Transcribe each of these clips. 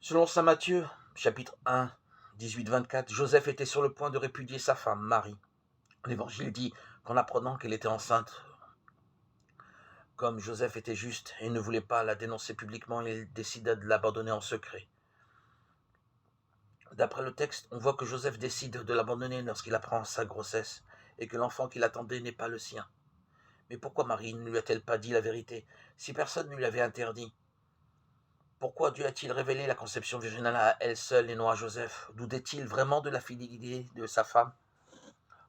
Selon saint Matthieu, chapitre 1, 18-24, Joseph était sur le point de répudier sa femme, Marie. L'Évangile dit qu'en apprenant qu'elle était enceinte, comme Joseph était juste et ne voulait pas la dénoncer publiquement, il décida de l'abandonner en secret. D'après le texte, on voit que Joseph décide de l'abandonner lorsqu'il apprend sa grossesse et que l'enfant qu'il attendait n'est pas le sien. Mais pourquoi Marie ne lui a-t-elle pas dit la vérité, si personne ne lui avait interdit? Pourquoi Dieu a-t-il révélé la conception virginale à elle seule et non à Joseph? Doutait-il vraiment de la fidélité de sa femme?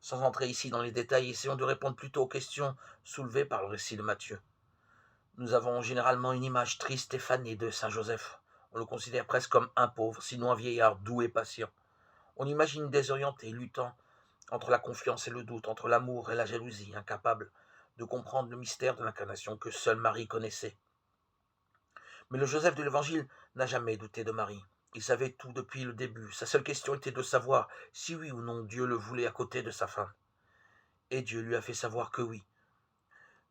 Sans entrer ici dans les détails, essayons de répondre plutôt aux questions soulevées par le récit de Matthieu. Nous avons généralement une image triste et fanée de saint Joseph. On le considère presque comme un pauvre, sinon un vieillard doux et patient. On imagine désorienté, luttant entre la confiance et le doute, entre l'amour et la jalousie, incapable de comprendre le mystère de l'incarnation que seule Marie connaissait. Mais le Joseph de l'Évangile n'a jamais douté de Marie. Il savait tout depuis le début. Sa seule question était de savoir si oui ou non Dieu le voulait à côté de sa femme. Et Dieu lui a fait savoir que oui.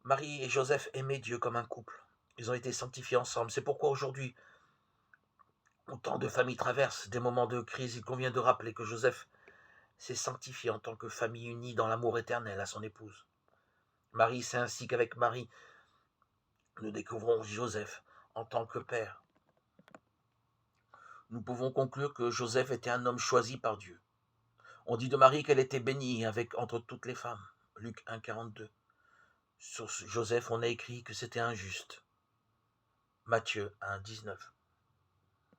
Marie et Joseph aimaient Dieu comme un couple. Ils ont été sanctifiés ensemble. C'est pourquoi aujourd'hui, où tant de familles traversent des moments de crise, il convient de rappeler que Joseph s'est sanctifié en tant que famille unie dans l'amour éternel à son épouse. Marie, c'est ainsi qu'avec Marie, nous découvrons Joseph en tant que père. Nous pouvons conclure que Joseph était un homme choisi par Dieu. On dit de Marie qu'elle était bénie entre toutes les femmes. Luc 1, 42. Sur Joseph, on a écrit que c'était injuste. Matthieu 1, 19.